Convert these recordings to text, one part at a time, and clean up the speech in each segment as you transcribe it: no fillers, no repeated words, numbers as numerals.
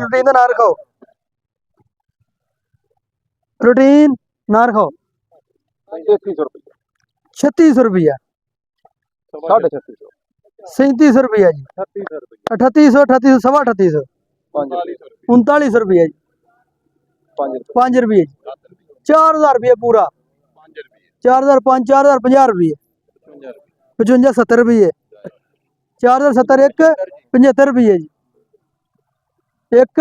Routine का ना रखाओ, routine ना रखाओ। 3600 रुपया, 3700 रुपया जी, 3800 सवा 3800, 3900 रुपया जी, 5 रुपये जी, 4000 रुपया पूरा, 4000 5 4000 50 रुपये, 55 70 रुपये, 4070 एक 75 रुपये जी, 1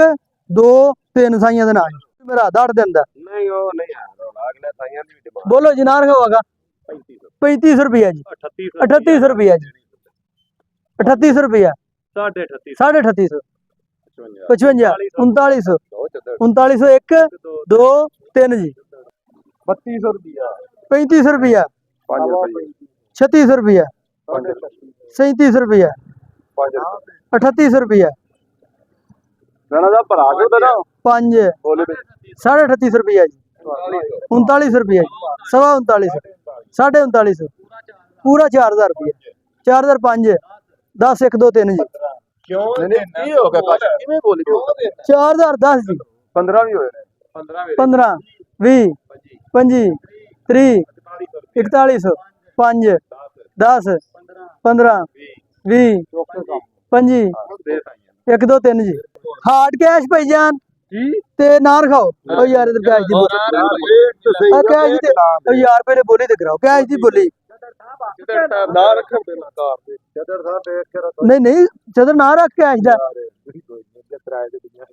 2 3 साइया दे नाल मेरा आधार दे अंदर नहीं वो नहीं है अगले साइयां दी भी डिमांड बोलो जी नार होगा 3500 रुपया जी, 3800 रुपया जी, 3800 रुपया, 3850, 55 3900, 3900 1 2 3 जी, 3200 रुपया, 3500 रुपया, 3600 रुपया, 3700 रुपया, 3800 रुपया, गाना दा भरा के दे ना 5 बोले 3850 रुपया जी, 3900 रुपया जी, सवा 3900, 3950, पूरा 4000 रुपया, 4000 5 10 1 2 3 जी, क्यों नहीं हो गया काश किਵੇਂ बोली 4000 10 जी, 15 भी होए 15 20 25 30 41 5 10 15 20 25 1 2 3 जी, हार्ड कैश भाई जान जी ते ना रखाओ ओ यार इधर कैश दी बोली, कैश दी ओ यार पहले बोली ते कराओ कैश दी बोली, ना रख देना कार पे चदर सा देख के रखो नहीं नहीं चदर ना रख कैश दा यार किराए दे दुनिया